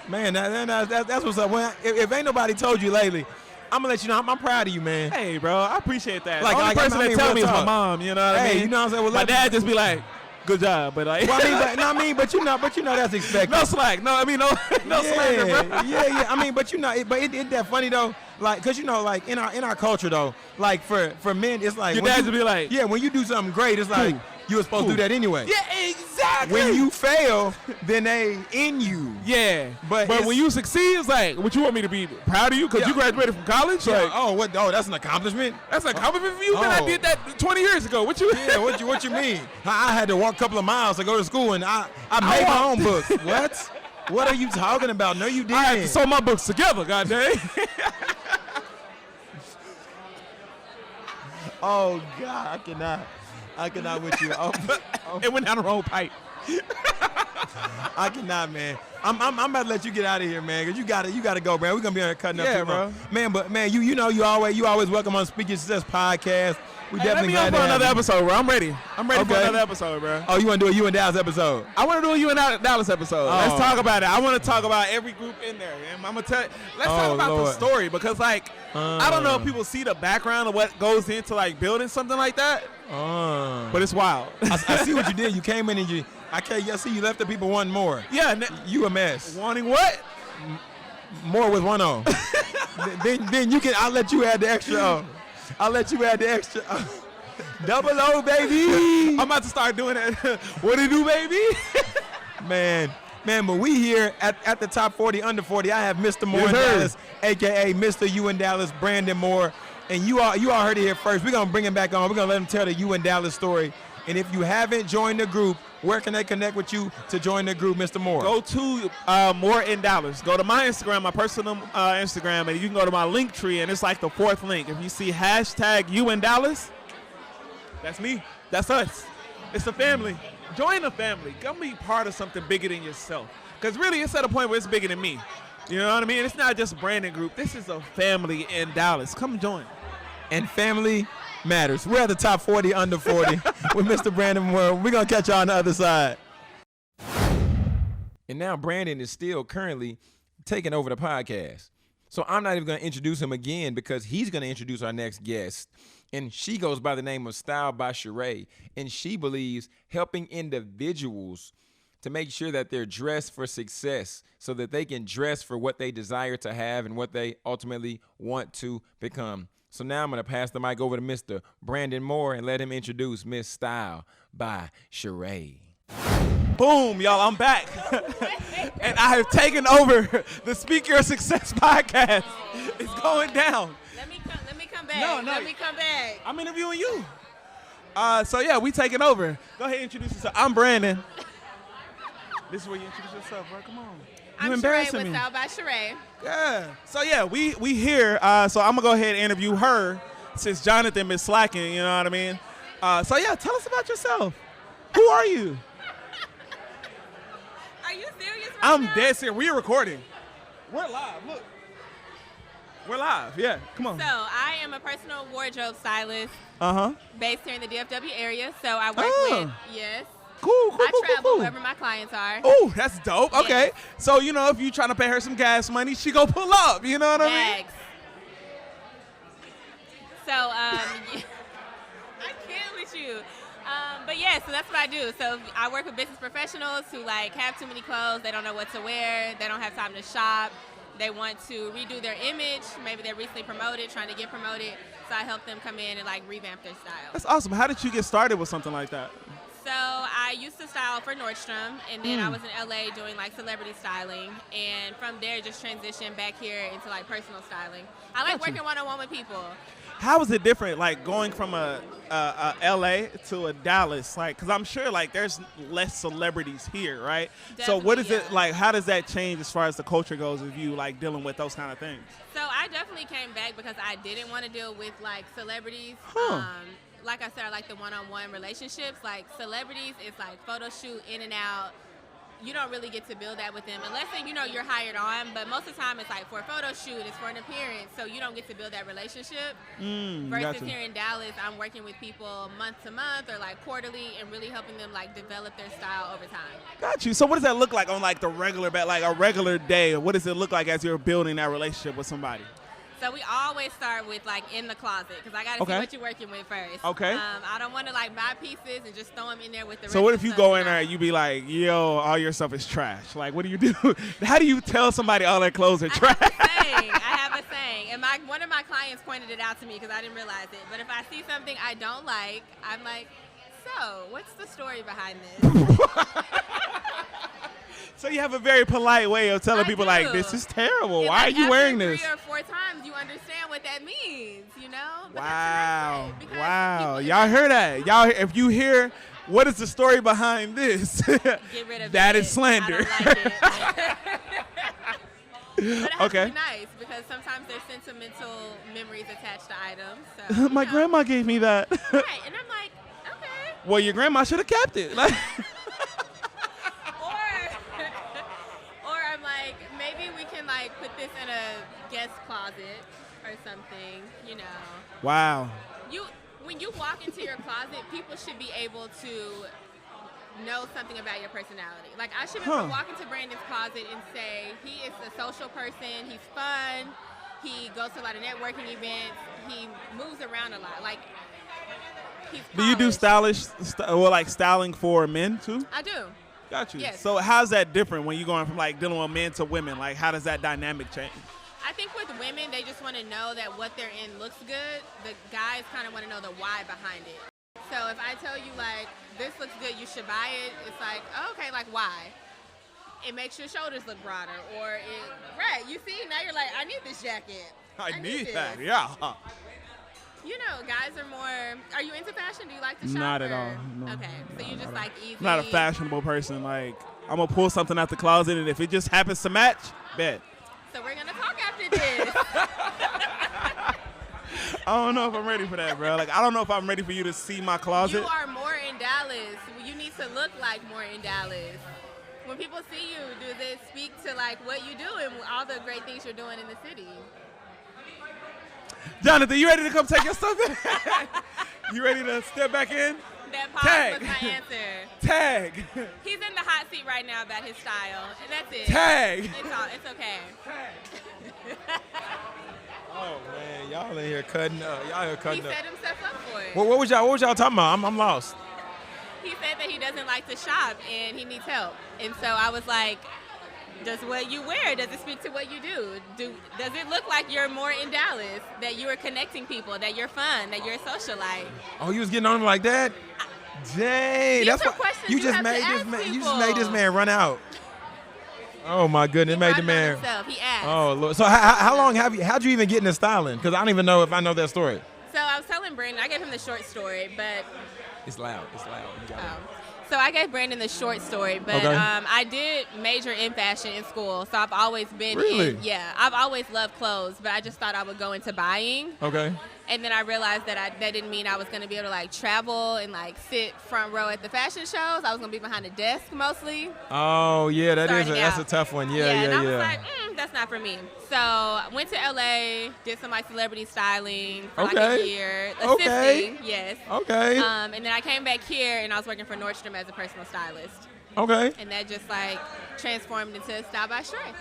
Man, that's what's up. If ain't nobody told you lately, I'm gonna let you know I'm proud of you, man. Hey, bro, I appreciate that. Like, the only person that tell me is my talk. mom. You know what I mean? You know what I'm saying? Well, my dad just be like, "Good job," but like, but you know that's expected. No slack. No slack, bro. Yeah. I mean, but it that funny though. Like, cause you know, like in our culture though, like for men, it's like your dad would be like, when you do something great, it's like you were supposed to do that anyway. Yeah, exactly. When you fail, then they in you. Yeah, but when you succeed, it's like, what you want me to be proud of you because you graduated from college? Yeah. Like, oh, that's an accomplishment. That's an accomplishment for you. Man, I did that 20 years ago. What you? Yeah, what you mean? I had to walk a couple of miles to go to school, and I made my own book. What? What are you talking about? No, you didn't. I had to sew my books together. Goddamn. Oh God, I cannot with you. It went down the wrong pipe. I cannot, man. I'm about to let you get out of here, man, because you gotta go, man. We're gonna be on here cutting up too long. Man, but man, you know you always welcome on Speak Your Success podcast. We definitely let me glad on to for another have episode, bro. I'm ready for another episode, bro. Oh, you want to do a You and Dallas episode? I want to do a You and Dallas episode. Let's talk about it. I want to talk about every group in there, and I'm gonna tell you. Let's talk about the story, because like I don't know if people see the background of what goes into like building something like that. But it's wild. I see what you did. You came in and I see you left the people wanting more. Yeah. You a mess. Wanting what? More with one on. then you can. I'll let you add the extra O. I'll let you add the extra O. Double O, baby. I'm about to start doing it. What do you do, baby? Man, but we here at the top 40, under 40. I have Mr. Moore in Dallas, a.k.a. Mr. U in Dallas, Brandon Moore. And you all heard it here first. We're going to bring him back on. We're going to let him tell the U in Dallas story. And if you haven't joined the group, where can they connect with you to join the group, Mr. Moore? Go to Moore in Dallas. Go to my Instagram, my personal Instagram, and you can go to my link tree, and it's like the 4th link. If you see hashtag U in Dallas, that's me. That's us. It's a family. Join the family. Come be part of something bigger than yourself. Because really, it's at a point where it's bigger than me. You know what I mean? It's not just Brandon Group. This is a family in Dallas. Come join. And family matters. We're at the top 40, under 40 with Mr. Brandon Moore. We're going to catch y'all on the other side. And now Brandon is still currently taking over the podcast. So I'm not even going to introduce him again because he's going to introduce our next guest. And she goes by the name of StyledbyCharae. And she believes helping individuals to make sure that they're dressed for success so that they can dress for what they desire to have and what they ultimately want to become. So now I'm going to pass the mic over to Mr. Brandon Moore and let him introduce Miss StyledbyCharae. Boom, y'all, I'm back. And I have taken over the Speak Your Success podcast. It's going down. Let me come back. No. Let me come back. I'm interviewing you. So, yeah, we taking over. Go ahead and introduce yourself. I'm Brandon. This is where you introduce yourself, bro. Come on. I'm Charae with StyledbyCharae. Yeah. So, yeah, we here. So I'm going to go ahead and interview her since Jonathan been slacking, you know what I mean? So, yeah, tell us about yourself. Who are you? Are you serious right I'm now? dead serious. We're recording. We're live. Look. We're live. Yeah. Come on. So I am a personal wardrobe stylist based here in the DFW area. So I work with, yes. Cool. I travel wherever my clients are. Oh, that's dope. Yes. Okay. So, you know, if you trying to pay her some gas money, she go pull up. You know what I mean? Bags. So, I can't with you. But yeah, so that's what I do. So I work with business professionals who like have too many clothes. They don't know what to wear. They don't have time to shop. They want to redo their image. Maybe they're recently promoted, trying to get promoted. So I help them come in and like revamp their style. That's awesome. How did you get started with something like that? So I used to style for Nordstrom, and then I was in LA doing like celebrity styling, and from there just transitioned back here into like personal styling. I like working one-on-one with people. How is it different, like going from a LA to a Dallas? Like, because I'm sure like there's less celebrities here, right? Definitely, so what is yeah. it like? How does that change as far as the culture goes with you like dealing with those kind of things? So I definitely came back because I didn't want to deal with like celebrities. Like I said, I like the one-on-one relationships. Like celebrities, it's like photo shoot, in and out. You don't really get to build that with them unless you know you're hired on. But most of the time, it's like for a photo shoot, it's for an appearance, so you don't get to build that relationship. Versus here in Dallas, I'm working with people month to month or like quarterly, and really helping them like develop their style over time. Got you. So what does that look like on like the regular, like a regular day? What does it look like as you're building that relationship with somebody? So we always start with like in the closet because I got to see what you're working with first. Okay. I don't want to like buy pieces and just throw them in there with the rest So what of if you the go stuff, in there and you be like, yo, all your stuff is trash? Like, what do you do? How do you tell somebody all their clothes are trash? I have a saying. And one of my clients pointed it out to me because I didn't realize it. But if I see something I don't like, I'm like, so what's the story behind this? So you have a very polite way of telling people like, this is terrible. Why are you wearing this? 3 or 4 times, you understand what that means, you know? But Wow. that's the best way, Wow. because Y'all hear that? Y'all, if you hear, what is the story behind this? get rid of that it. is slander. I don't like it. But it has Okay. to be nice because sometimes there's sentimental memories attached to items. So, My grandma gave me that. Right, and I'm like, okay. Well, your grandma should have kept it. Like, or I'm like, maybe we can like put this in a guest closet or something, you know. wow. When you walk into your closet, people should be able to know something about your personality. Like I should be able to walk into Brandon's closet and say, he is a social person, he's fun, he goes to a lot of networking events, he moves around a lot. Like he's Do you do polished. like styling for men too? I do. Got you. Yes. So how's that different when you're going from like dealing with men to women? Like how does that dynamic change? I think with women, they just want to know that what they're in looks good. The guys kind of want to know the why behind it. So if I tell you, like, this looks good, you should buy it, it's like, oh, okay, like, why? It makes your shoulders look broader. Or right, you see, now you're like, I need this jacket. I need this. that, yeah. You know, guys are more, are you into fashion? Do you like to shop? Not at all. No. Okay, so you just like easy. I'm not a fashionable person. Like, I'm going to pull something out the closet, and if it just happens to match, bet. So we're going to talk after this. I don't know if I'm ready for that, bro. Like, I don't know if I'm ready for you to see my closet. You are more in Dallas. You need to look like more in Dallas. When people see you, do they speak to, like, what you do and all the great things you're doing in the city? Jonathan, you ready to come take your stuff in? You ready to step back in? That pause was my answer. Tag. He's in the hot seat right now about his style, and that's it. Tag. It's okay. Oh man, y'all in here cutting up. Y'all here cutting He up. set himself up for it. What was y'all talking about? I'm lost. He said that he doesn't like to shop and he needs help. And so I was like, does what you wear, does it speak to what you do? Does it look like you're more in Dallas, that you are connecting people, that you're fun, that you're a socialite? Oh, you was getting on him like that? Dang, These that's are what questions you just have to made this ask man. You people. just made this man run out. Oh my goodness, He made brought the it on man. himself. He asked. Oh Lord. So how long how'd you even get into styling? Because I don't even know if I know that story. So I was telling Brandon, I gave him the short story, but It's loud. It's loud. You got it. so I gave Brandon the short story, but Okay. I did major in fashion in school, so I've always been Really? I've always loved clothes, but I just thought I would go into buying. Okay. And then I realized that that didn't mean I was going to be able to like travel and like sit front row at the fashion shows. I was going to be behind a desk mostly. Oh yeah, that's Starting a tough one. Yeah, and I yeah. was like, that's not for me. So I went to LA, did some like celebrity styling for like a year, assisting, yes. Okay. And then I came back here and I was working for Nordstrom as a personal stylist. Okay. And that just like transformed into StyledbyCharae.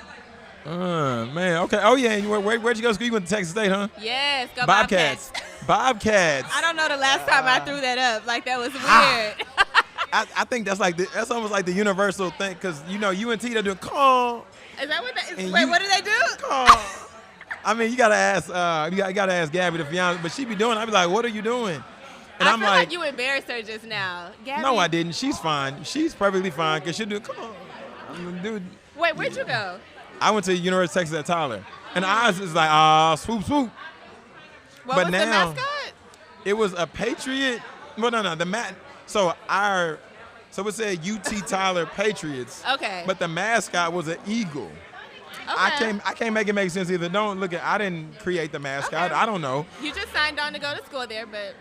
Man. Okay. Oh yeah. And where'd you go to school? You went to Texas State, huh? Yes, go Bobcats. Bobcats. I don't know the last time I threw that up. Like that was weird. I think that's almost like the universal thing, because you know UNT they're doing call. Is that what that is? And Wait, you- what do they do? Call. I mean, you gotta ask. You gotta ask Gabby, the fiance, but she be doing. I be like, what are you doing? And I I'm feel like, like you embarrassed her just now. Gabby, no, I didn't. She's fine. She's perfectly fine because she'll do. Come on, dude. Wait, where'd you go? I went to the University of Texas at Tyler, and ours is like, swoop, swoop. What But was now- the mascot? It was a Patriot. Well, no, So it said UT Tyler Patriots. Okay. But the mascot was an eagle. Okay. I can't make it make sense either. Don't look at. I didn't create the mascot. Okay. I don't know. You just signed on to go to school there, but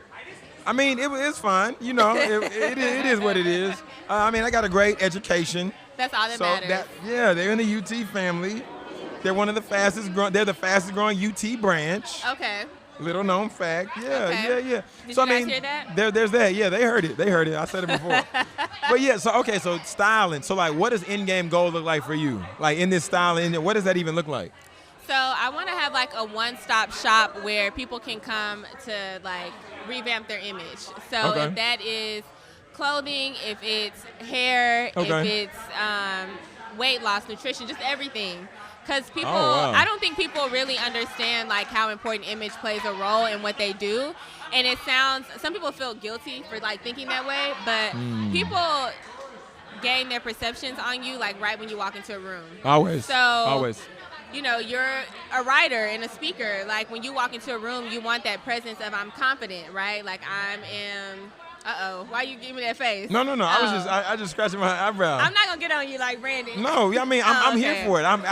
I mean, it's fine. You know, it is what it is. I mean, I got a great education. that's all that So matters. they're in the UT family. They're one of the fastest growing. They're the fastest growing UT branch. Okay. Little known fact. Yeah, Okay. yeah. Did So you I guys mean, hear that? there's that. Yeah, they heard it. I said it before. But yeah, so styling. So like, what does in-game goal look like for you? Like in this styling, what does that even look like? So I want to have like a one-stop shop where people can come to like revamp their image. So Okay. if that is clothing, if it's hair, Okay. if it's weight loss, nutrition, just everything. Because people, wow. I don't think people really understand like how important image plays a role in what they do. And it sounds, some people feel guilty for like thinking that way, but people gain their perceptions on you like right when you walk into a room. Always. So, Always. You know, you're a writer and a speaker. Like when you walk into a room, you want that presence of I'm confident, right? Like I am. Why you give me that face? No. Oh. I just scratching my eyebrow. I'm not gonna get on you like Brandon. No, I mean I'm okay. here for it. I'm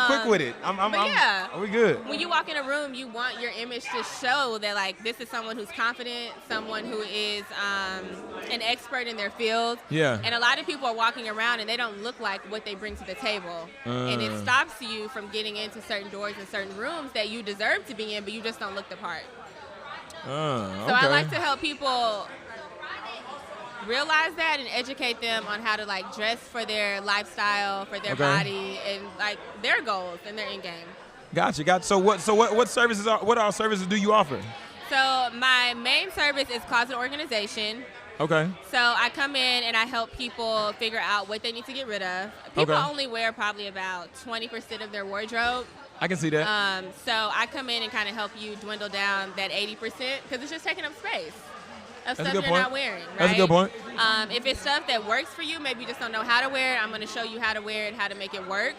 quick with it. yeah. We good. When you walk in a room, you want your image to show that like this is someone who's confident, someone who is an expert in their field. Yeah. And a lot of people are walking around and they don't look like what they bring to the table. And it stops you from getting into certain doors and certain rooms that you deserve to be in, but you just don't look the part. So I like to help people realize that and educate them on how to like dress for their lifestyle, for their body, and like their goals and their end game. Gotcha. So what services what all services do you offer? So my main service is closet organization. Okay. So I come in and I help people figure out what they need to get rid of. People only wear probably about 20% of their wardrobe. I can see that. So I come in and kind of help you dwindle down that 80% because it's just taking up space of stuff you're not wearing, right? That's a good point. If it's stuff that works for you, maybe you just don't know how to wear it, I'm going to show you how to wear it, how to make it work.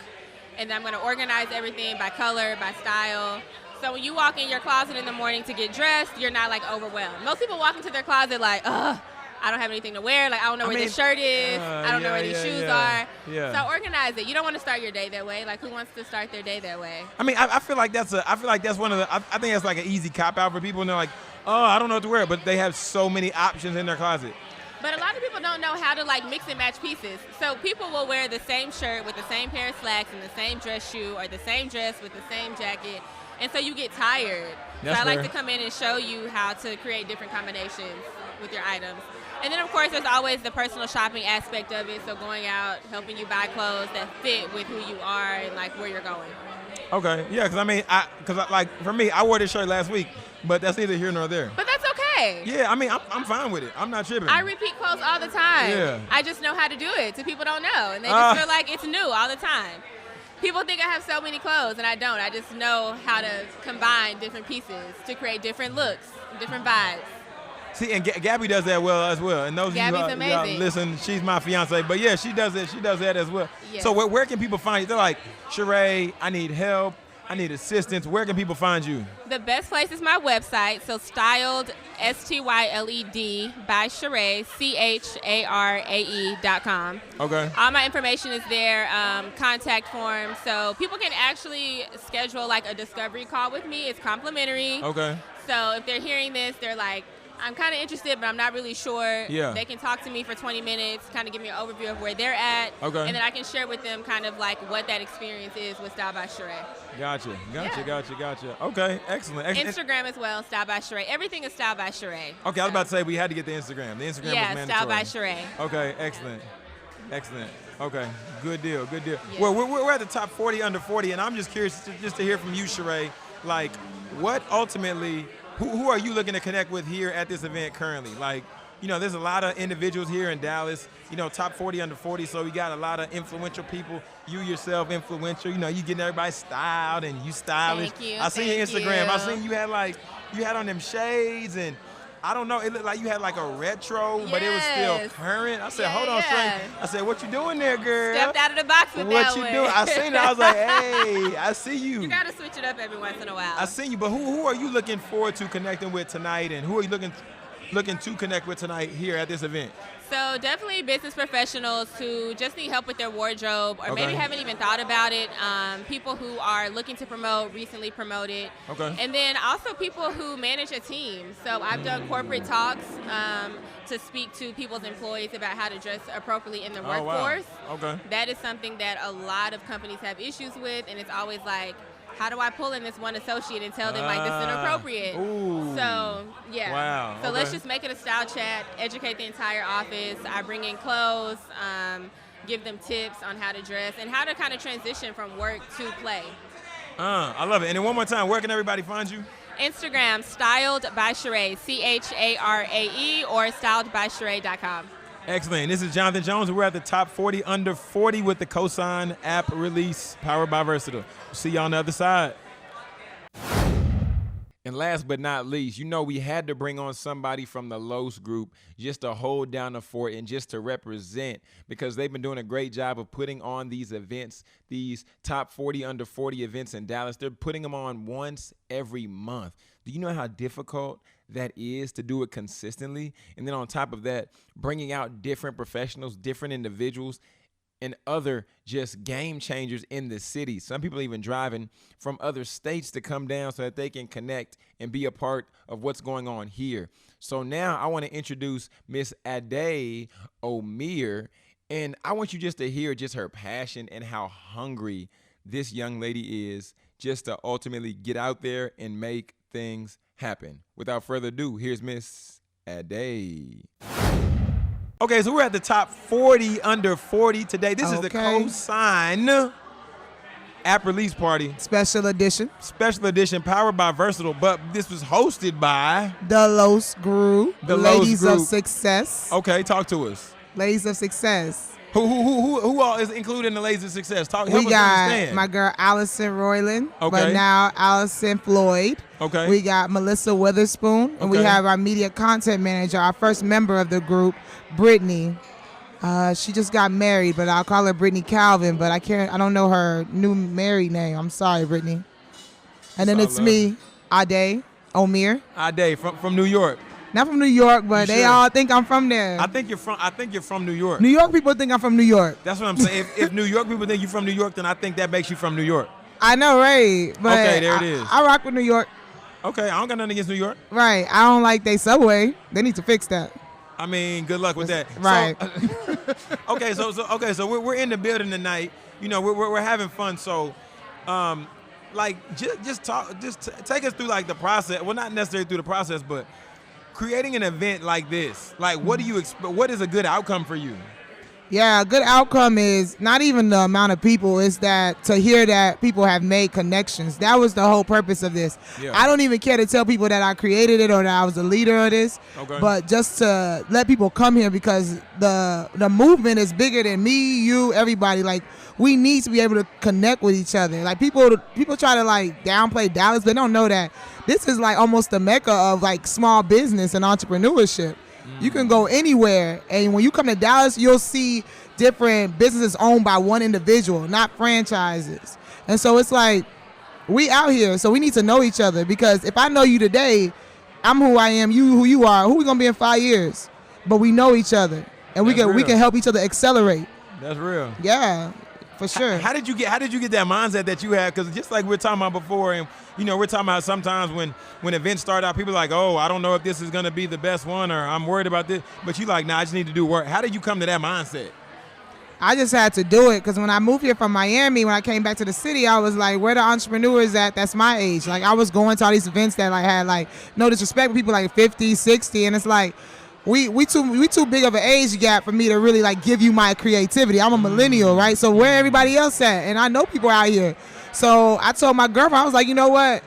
And then I'm going to organize everything by color, by style. So when you walk in your closet in the morning to get dressed, you're not like overwhelmed. Most people walk into their closet like, ugh, I don't have anything to wear. Like, I don't know where this shirt is. I don't know where these shoes are. Yeah. So organize it. You don't want to start your day that way. Like, who wants to start their day that way? I mean, I feel like that's one of the. I think that's like an easy cop out for people, and they're like, oh, I don't know what to wear, but they have so many options in their closet. But a lot of people don't know how to like mix and match pieces. So people will wear the same shirt with the same pair of slacks and the same dress shoe, or the same dress with the same jacket, and so you get tired. That's so I like fair. to come in and show you how to create different combinations with your items. And then, of course, there's always the personal shopping aspect of it, so going out, helping you buy clothes that fit with who you are and, like, where you're going. Okay, yeah, because I mean, like, for me, I wore this shirt last week, but that's neither here nor there. But that's okay. Yeah, I mean, I'm fine with it. I'm not tripping. I repeat clothes all the time. Yeah. I just know how to do it, so people don't know, and they just feel like it's new all the time. People think I have so many clothes, and I don't. I just know how to combine different pieces to create different looks, different vibes. See, and Gabby does that well as well. And those Gabby's of you amazing. Listen, she's my fiance, but yeah, she does it. She does that as well. Yes. So where can people find you? They're like, Charae, I need help. I need assistance. Where can people find you? The best place is my website. So Styled, STYLED by Charae, CHARAE.com. Okay. All my information is there, contact form. So people can actually schedule like a discovery call with me. It's complimentary. Okay. So if they're hearing this, they're like, I'm kind of interested, but I'm not really sure. Yeah. They can talk to me for 20 minutes, kind of give me an overview of where they're at. Okay. And then I can share with them kind of like what that experience is with Styled by Charae. Gotcha. Yeah. Okay, excellent. Instagram as well, Styled by Charae. Everything is Styled by Charae. Okay, I was about to say we had to get the Instagram. The Instagram was mandatory. Styled by Charae. Okay, excellent. Okay, good deal. Yes. Well, we're at the top 40 under 40, and I'm just curious just to hear from you, Charae. Like, what ultimately, who are you looking to connect with here at this event currently? Like, you know, there's a lot of individuals here in Dallas, you know, top 40 under 40, so we got a lot of influential people. You yourself influential, you know, you getting everybody styled and you stylish. Thank you. I seen your Instagram. You. I seen you had on them shades, and I don't know, it looked like you had like a retro, but it was still Yes. current. I said, Yeah, hold on, yeah. Charae. I said, what you doing there, girl? Stepped out of the box with What that you one. doing? I seen it. I was like, hey, I see you. You gotta switch it up every once in a while. I seen you, but who are you looking forward to connecting with tonight, and who are you looking to connect with tonight here at this event? So definitely business professionals who just need help with their wardrobe or Okay. maybe haven't even thought about it. People who are looking to promote, recently promoted. Okay. And then also people who manage a team. So I've done corporate talks to speak to people's employees about how to dress appropriately in the Oh, wow. workforce. Okay. That is something that a lot of companies have issues with, and it's always like, how do I pull in this one associate and tell them like this is inappropriate? Ooh. So yeah. Wow, So let's okay. just make it a style chat, educate the entire office. I bring in clothes, give them tips on how to dress and how to kind of transition from work to play. I love it. And then one more time, where can everybody find you? Instagram, Styled by Charae, CHARAE, or StyledbyCharae.com. Excellent. This is Jonathan Jones. We're at the top 40 under 40 with the Cosign app release powered by Versatile. See you on the other side. And last but not least, you know we had to bring on somebody from the Los group just to hold down the fort and just to represent, because they've been doing a great job of putting on these events, these top 40 under 40 events in Dallas. They're putting them on once every month. Do you know how difficult that is to do it consistently? And then on top of that, bringing out different professionals, different individuals, and other just game changers in the city. Some people even driving from other states to come down so that they can connect and be a part of what's going on here. So now I want to introduce Miss Ade Omere, and I want you just to hear just her passion and how hungry this young lady is just to ultimately get out there and make things happen. Without further ado, here's Miss Ade. Okay, so we're at the top 40 under 40 today. This is the Cosign app release party. Special edition. Special edition powered by Versatile, but this was hosted by The Los Group. The Los Ladies Group. of Success. Okay, talk to us. Ladies of Success. Who all is included in the Ladies of Success? Help we us got understand. my girl Allison Royland, Okay. but now Allison Floyd. Okay. We got Melissa Witherspoon, and we Okay. have our media content manager, our first member of the group, Brittany. She just got married, but I'll call her Brittany Calvin, but I don't know her new married name. I'm sorry, Brittany. And then it's me, Ade Omere. Ade from New York. Not from New York, but You they sure? all think I'm from there. I think you're from New York. New York people think I'm from New York. That's what I'm saying. If New York people think you're from New York, then I think that makes you from New York. I know, right? But Okay, there it is. I rock with New York. Okay, I don't got nothing against New York. Right. I don't like they subway. They need to fix that. I mean, good luck with that. Right. So, so we're in the building tonight. You know, we're having fun. So, like, just take us through like the process. Well, not necessarily through the process, but creating an event like this. Like, what do you expect? What is a good outcome for you? Yeah, a good outcome is not even the amount of people, is that to hear that people have made connections. That was the whole purpose of this. Yeah. I don't even care to tell people that I created it or that I was the leader of this, Okay. but just to let people come here because the movement is bigger than me, you, everybody. Like, we need to be able to connect with each other. Like, people try to like downplay Dallas, but they don't know that this is like almost the mecca of like small business and entrepreneurship. You can go anywhere, and when you come to Dallas, you'll see different businesses owned by one individual, not franchises. And so it's like, we out here, so we need to know each other, because if I know you today, I'm who I am, you who you are. Who we gonna be in 5 years? But we know each other, and we can help each other accelerate. That's real. Yeah, for sure. How did you get that mindset that you had? Because just like we were talking about before, and you know, we're talking about sometimes when events start out, people are like, oh, I don't know if this is going to be the best one, or I'm worried about this. But you like, nah, I just need to do work. How did you come to that mindset? I just had to do it, because when I moved here from Miami, when I came back to the city, I was like, where the entrepreneurs at that's my age? Like, I was going to all these events that like had like, no disrespect, but people like 50, 60, and it's like, we too big of an age gap for me to really like give you my creativity. I'm a millennial, right? So where everybody else at? And I know people out here. So I told my girlfriend, I was like, you know what?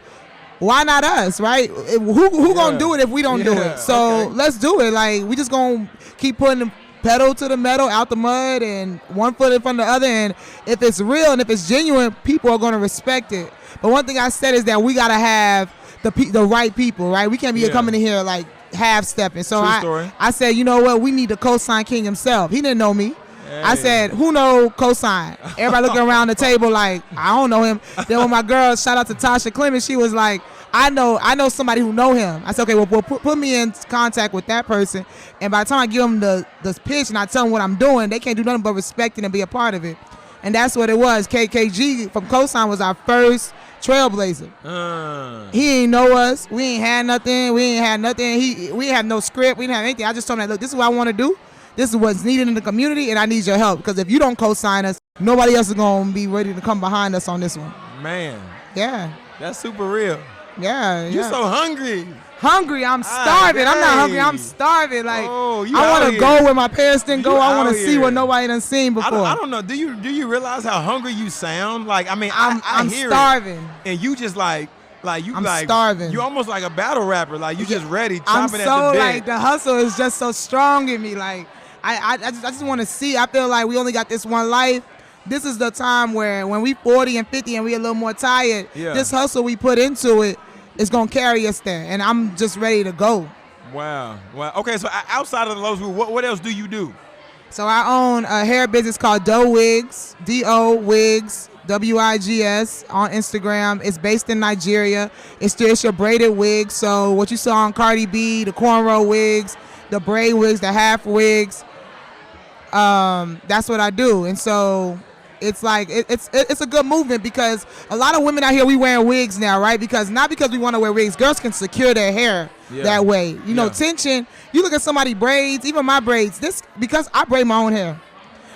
Why not us, right? Who gonna do it if we don't do it? So let's do it. Like, we just gonna keep putting the pedal to the metal, out the mud, and one foot in front of the other. And if it's real and if it's genuine, people are gonna respect it. But one thing I said is that we gotta have the right people, right? We can't be coming in here like half-stepping. So I said, you know what? We need the cosign king himself. He didn't know me. Hey. I said, who know cosign? Everybody looking around the table like, I don't know him. Then when my girl, shout out to Tasha Clemens, she was like, I know somebody who know him. I said, okay, well put me in contact with that person. And by the time I give them the pitch and I tell them what I'm doing, they can't do nothing but respect it and be a part of it. And that's what it was. KKG from Cosign was our first trailblazer. He ain't know us. We ain't had nothing. We ain't have no script. We didn't have anything. I just told him, look, this is what I want to do. This is what's needed in the community, and I need your help. Because if you don't co-sign us, nobody else is going to be ready to come behind us on this one. Man. Yeah. That's super real. Yeah. You're so hungry. I'm starving. I'm not hungry. I'm starving. Like, I want to go where my parents didn't go. I want to see what nobody done seen before. I don't know. Do you realize how hungry you sound? Like, I mean, I'm hear starving. It, and you just like you I'm like starving. You almost like a battle rapper. Like, you just ready, chomping I'm at the bit. like, the hustle is just so strong in me. Like, I just want to see. I feel like we only got this one life. This is the time where when we 40 and 50 and we a little more tired, this hustle we put into it is going to carry us there. And I'm just ready to go. Wow. Okay, so outside of the Lowe's Group, what else do you do? So I own a hair business called Doe Wigs, D-O Wigs, W-I-G-S, on Instagram. It's based in Nigeria. It's your braided wig. So what you saw on Cardi B, the cornrow wigs, the braid wigs, the half wigs, that's what I do. And so it's like it's a good movement, because a lot of women out here, we wearing wigs now, right? Not because we want to wear wigs. Girls can secure their hair that way. You know, tension. You look at somebody braids, even my braids. This because I braid my own hair.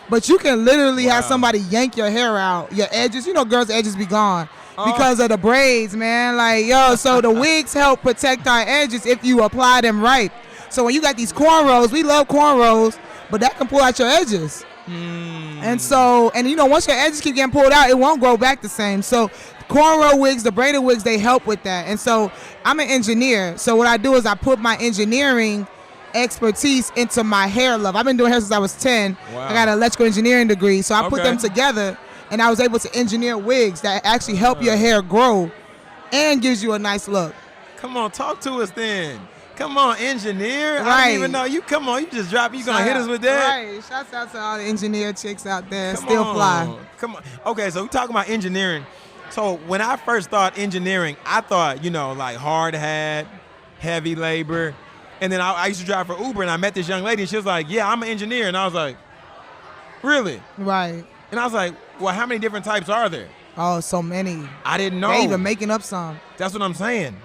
But you can literally have somebody yank your hair out, your edges. You know, girls' edges be gone because of the braids, man. Like, so the wigs help protect our edges if you apply them right. So when you got these cornrows, we love cornrows, but that can pull out your edges. And so, and you know, once your edges keep getting pulled out, it won't grow back the same. So cornrow wigs, the braided wigs, they help with that. And so I'm an engineer. So what I do is I put my engineering expertise into my hair love. I've been doing hair since I was 10. Wow. I got an electrical engineering degree, so I put them together, and I was able to engineer wigs that actually help your hair grow and gives you a nice look. Come on, talk to us then. Come on, engineer. Right. I didn't even know you. Come on, you just dropped. You gonna hit us with that? Right. Shouts out to all the engineer chicks out there. Still fly. Come on. Okay, so we talking about engineering. So when I first thought engineering, I thought, like hard hat, heavy labor. And then I used to drive for Uber, and I met this young lady, and she was like, yeah, I'm an engineer. And I was like, really? Right. And I was like, well, how many different types are there? Oh, so many. I didn't know. They even making up some. That's what I'm saying.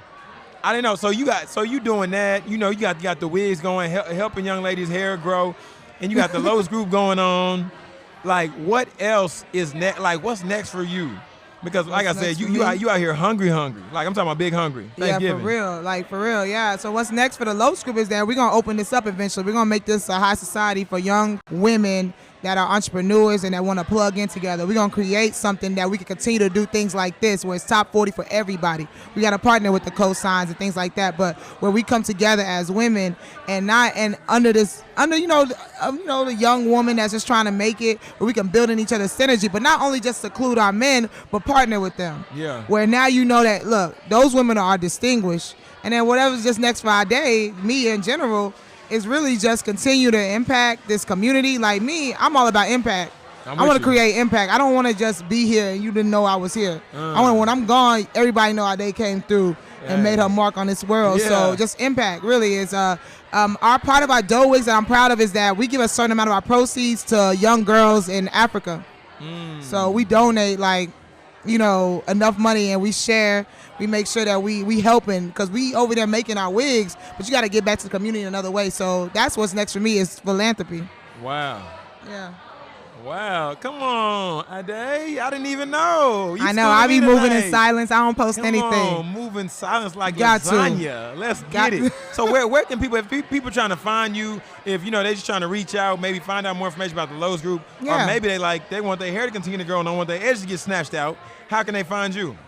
I didn't know. So you doing that. You got the wigs going, helping young ladies' hair grow, and you got the Lowe's group going on. Like, what else is next? Like, what's next for you? Because, like I said, you out here hungry. Like, I'm talking about big hungry. Yeah, for real. Yeah. So what's next for the Lowe's group is that we're going to open this up eventually. We're going to make this a high society for young women that are entrepreneurs and that want to plug in together. We're going to create something that we can continue to do things like this, where it's top 40 for everybody. We got to partner with the cosigns and things like that, but where we come together as women and under the young woman that's just trying to make it, where we can build in each other's synergy, but not only just seclude our men, but partner with them. Yeah. Where now you know that, look, those women are distinguished, and then whatever's just next for our day, me in general, is really just continue to impact this community. Like me, I'm all about impact. I want to create impact. I don't want to just be here and you didn't know I was here. I want, when I'm gone, everybody know how they came through and made her mark on this world. Yeah. So just impact really is our part of our dough wigs that I'm proud of is that we give a certain amount of our proceeds to young girls in Africa. So we donate enough money, and we share. We make sure that we helping, because we over there making our wigs, but you got to get back to the community in another way. So that's what's next for me is philanthropy. Wow. Yeah. Wow. Come on, Ade. I didn't even know. I know. I be moving in silence. I don't post anything. Come on, moving in silence like lasagna. Let's get it. So where can people, if people trying to find you, if they just trying to reach out, maybe find out more information about the Lowe's group, or maybe they want their hair to continue to grow and don't want their edges to get snatched out, how can they find you?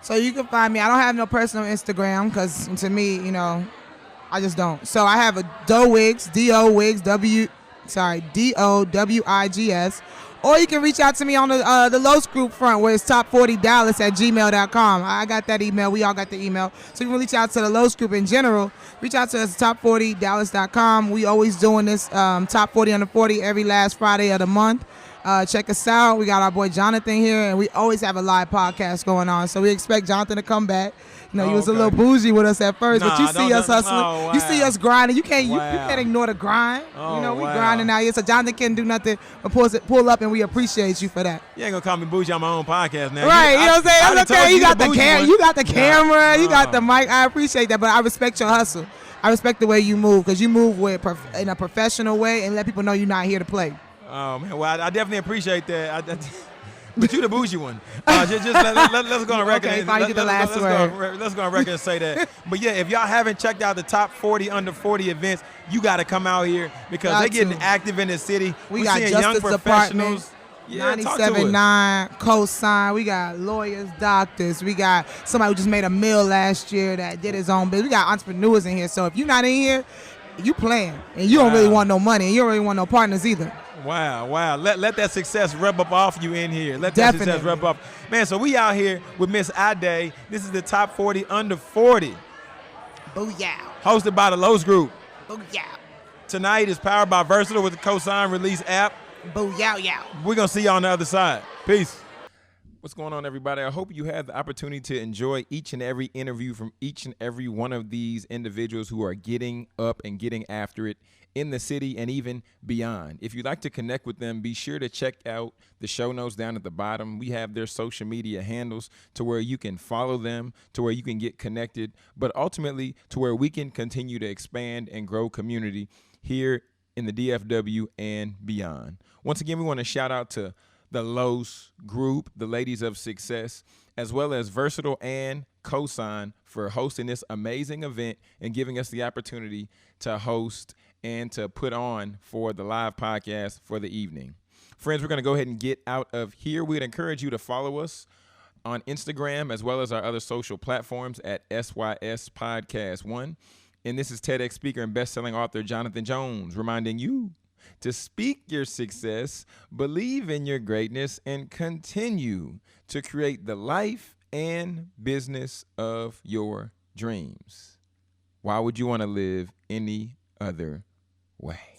So you can find me. I don't have no personal Instagram because to me, I just don't. So I have a Dough Wigs, D-O-Wigs, D-O-W-I-G-S. Or you can reach out to me on the Lowe's group front, where it's top40dallas@gmail.com. I got that email. We all got the email. So you can reach out to the Lowe's group in general. Reach out to us at top40dallas.com. We always doing this top 40 under 40 every last Friday of the month. Check us out. We got our boy Jonathan here, and we always have a live podcast going on. So we expect Jonathan to come back. He was a little bougie with us at first, but you see us hustling. Wow. You see us grinding. You can't ignore the grind. We grinding out here. So Jonathan can't do nothing but pull up, and we appreciate you for that. You ain't gonna call me bougie on my own podcast now. Right? You know what I'm saying? It's okay. You got the camera. You got the mic. I appreciate that, but I respect your hustle. I respect the way you move, because you move in a professional way and let people know you're not here to play. Oh man, well I definitely appreciate that. But you the bougie one. Let's go on record. Okay, fine, you get the last word. Let's go on record and say that. But yeah, if y'all haven't checked out the top 40 under 40 events, you got to come out here, because they're getting active in the city. We got seeing Justice young professionals. Yeah, 97.9 cosign. We got lawyers, doctors. We got somebody who just made a meal last year that did his own business. We got entrepreneurs in here. So if you're not in here, you playing, and you don't really want no money, and you don't really want no partners either. Wow. Let that success rub up off you in here. Let that success rub up. Man, so we out here with Miss Ade. This is the top 40 under 40. Booyah. Hosted by the Lowe's Group. Booyah. Tonight is powered by Versatile with the cosign release app. Booyah. We're going to see y'all on the other side. Peace. What's going on, everybody? I hope you had the opportunity to enjoy each and every interview from each and every one of these individuals who are getting up and getting after it in the city and even beyond. If you'd like to connect with them, be sure to check out the show notes down at the bottom. We have their social media handles to where you can follow them, to where you can get connected, but ultimately to where we can continue to expand and grow community here in the DFW and beyond. Once again, we want to shout out to the Lowe's Group, the Ladies of Success, as well as Versatile and Cosign for hosting this amazing event and giving us the opportunity to host and to put on for the live podcast for the evening. Friends, we're going to go ahead and get out of here. We'd encourage you to follow us on Instagram as well as our other social platforms at SYS Podcast 1. And this is TEDx speaker and best-selling author Jonathan Jones reminding you to speak your success, believe in your greatness, and continue to create the life and business of your dreams. Why would you want to live any other way?